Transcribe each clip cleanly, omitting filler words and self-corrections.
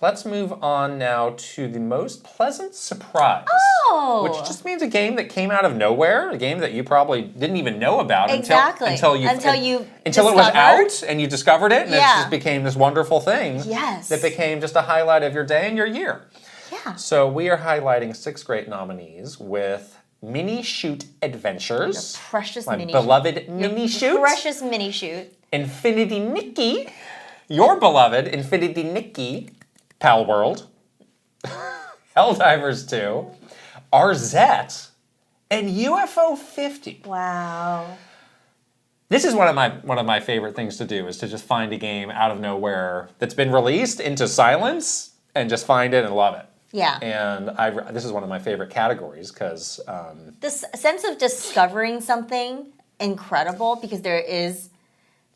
let's move on now to the most pleasant surprise. Oh! Which just means a game that came out of nowhere, a game that you probably didn't even know about Exactly. until it was out and you discovered it, and it just became this wonderful thing that became just a highlight of your day and your year. Yeah. So we are highlighting 6 great nominees with Mini Shoot Adventures. Your precious my mini beloved shoot. Mini Shoot. Precious Mini Shoot. Infinity Nikki. Your beloved Infinity Nikki. Pal World. Helldivers 2. RZ. And UFO 50. Wow. This is one of my favorite things to do, is to just find a game out of nowhere that's been released into silence and just find it and love it. Yeah. And this is one of my favorite categories because... this sense of discovering something incredible, because there is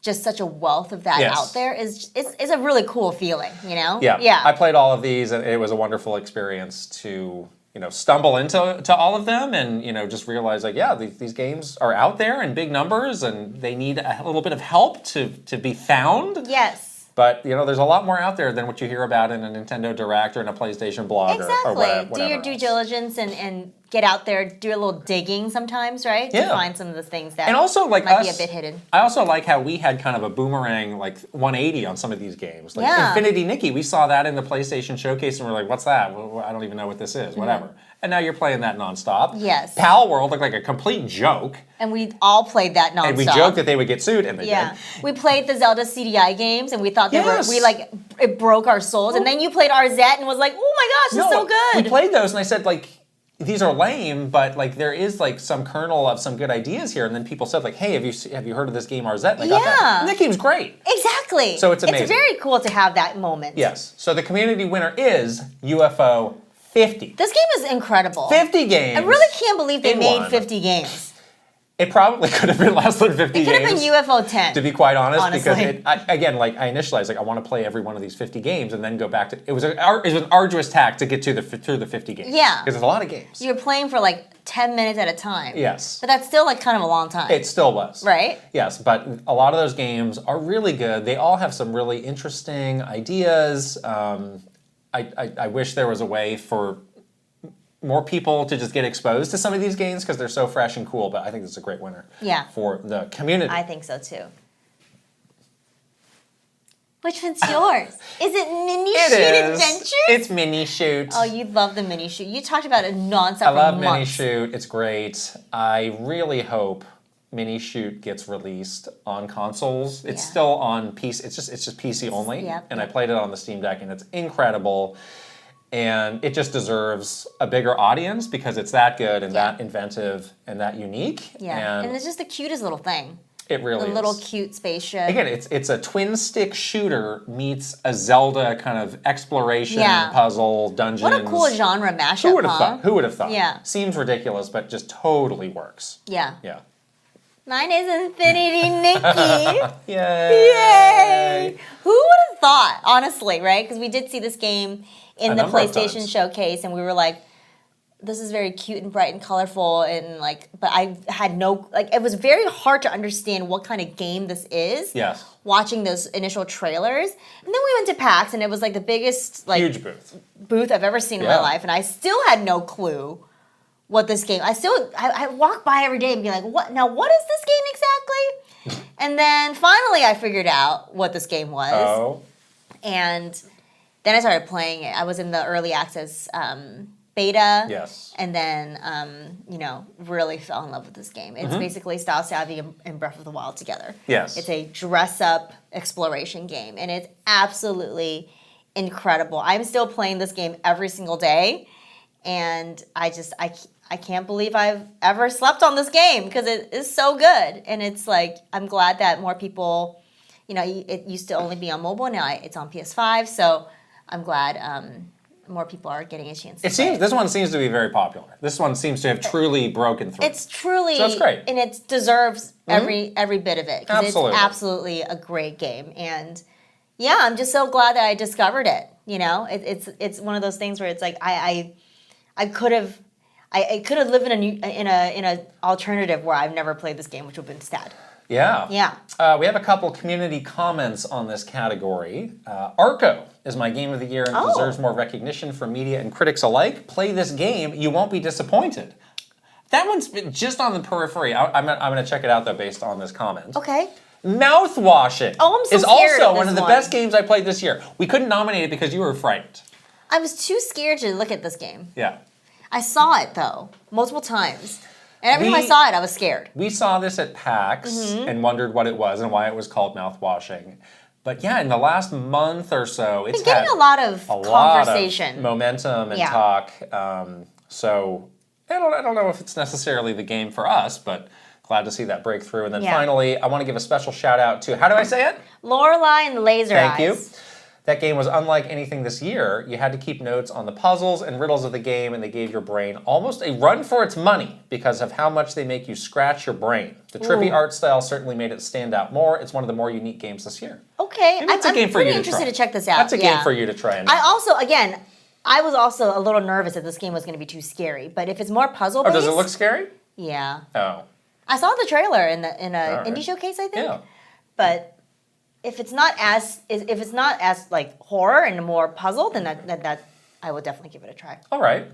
just such a wealth of that out there, is a really cool feeling, you know? Yeah. Yeah. I played all of these, and it was a wonderful experience to... stumble into all of them and, just realize, like, yeah, these games are out there in big numbers and they need a little bit of help to be found. Yes. But, there's a lot more out there than what you hear about in a Nintendo Direct or in a PlayStation blog or whatever. Do your due diligence and get out there, do a little digging sometimes, right? To find some of the things that and also, like might be a bit hidden. I also like how we had kind of a boomerang, like 180 on some of these games. Like Infinity Nikki, we saw that in the PlayStation Showcase and we're like, what's that? Well, I don't even know what this is, whatever. And now you're playing that nonstop. Yes. Pal World looked like a complete joke. And we all played that nonstop. And we joked that they would get sued, and they did. We played the Zelda CDI games, and we thought it broke our souls. And then you played RZ and was like, oh my gosh, it's so good. We played those, and I said, like, these are lame, but like there is like some kernel of some good ideas here. And then people said, like, hey, have you heard of this game RZ? And I got that. And that game's great. Exactly. So it's amazing. It's very cool to have that moment. Yes. So the community winner is UFO 50. This game is incredible. 50 games. I really can't believe they made 50 games. It probably could have been less than 50 games. It could have been UFO 10. To be quite honest, because I initialized, like, I want to play every one of these 50 games and then go back to... It was an arduous task to get through the 50 games. Yeah. Because there's a lot of games. You're playing for like 10 minutes at a time. Yes. But that's still like kind of a long time. It still was. Right? Yes, but a lot of those games are really good. They all have some really interesting ideas. I wish there was a way for more people to just get exposed to some of these games because they're so fresh and cool, but I think it's a great winner for the community. I think so too. Which one's yours? Is it Mini Shoot Adventures? It's Mini Shoot. Oh, you love the Mini Shoot. You talked about it nonstop I love for Mini months. Shoot. It's great. I really hope Mini Shoot gets released on consoles. It's still on PC. It's just PC only. And I played it on the Steam Deck, and it's incredible. And it just deserves a bigger audience because it's that good and that inventive and that unique. Yeah, and it's just the cutest little thing. It really is. The little cute spaceship. Again, it's a twin stick shooter meets a Zelda kind of exploration, puzzle, dungeons. What a cool genre mashup, Who would have thought? Yeah. Seems ridiculous, but just totally works. Yeah. Yeah. Mine is Infinity Nikki. Yay! Yay! Who would have thought, honestly, right? Because we did see this game in the PlayStation Showcase, and we were like, this is very cute and bright and colorful, and like, but I had no, like, it was very hard to understand what kind of game this is. Yes. Watching those initial trailers. And then we went to PAX, and it was like the biggest, like, huge booth I've ever seen in my life, and I still had no clue what this game, I walk by every day and be like, what is this game exactly? And then finally I figured out what this game was. Oh. And then I started playing it. I was in the early access beta. Yes. And then, really fell in love with this game. It's basically Style Savvy and Breath of the Wild together. Yes. It's a dress-up exploration game, and it's absolutely incredible. I'm still playing this game every single day, and I can't believe I've ever slept on this game because it is so good. And it's like, I'm glad that more people, it used to only be on mobile. Now it's on PS5. So I'm glad more people are getting a chance to play. This one seems to be very popular. This one seems to have truly broken through. It's truly, so that's great. And it deserves every bit of it. Because Absolutely. It's absolutely a great game. And yeah, I'm just so glad that I discovered it. It's one of those things where it's like, I could have lived in a alternative where I've never played this game, which would have been sad. Yeah. Yeah. We have a couple community comments on this category. Arco is my game of the year and deserves more recognition from media and critics alike. Play this game, you won't be disappointed. That one's just on the periphery. I'm going to check it out, though, based on this comment. Okay. Mouthwashing Oh, I'm so is scared also of one this of the one. best games I played this year. We couldn't nominate it because you were frightened. I was too scared to look at this game. Yeah. I saw it, though, multiple times. And every time I saw it, I was scared. We saw this at PAX and wondered what it was and why it was called mouthwashing. But yeah, in the last month or so, it's been getting a lot of conversation. Lot of momentum and talk. So I don't know if it's necessarily the game for us, but glad to see that breakthrough. And then finally, I want to give a special shout out to, how do I say it? Lorelei and Laser Eyes. Thank you. That game was unlike anything this year. You had to keep notes on the puzzles and riddles of the game, and they gave your brain almost a run for its money because of how much they make you scratch your brain. The trippy art style certainly made it stand out more. It's one of the more unique games this year. Okay, Maybe it's a game for you to try. I'm pretty interested to check this out. That's a game for you to try. I was also a little nervous that this game was going to be too scary. But if it's more puzzle-based... Oh, does it look scary? Yeah. Oh. I saw the trailer in a indie showcase, I think. Yeah. But if it's not as like horror and more puzzle, then that I will definitely give it a try. All right.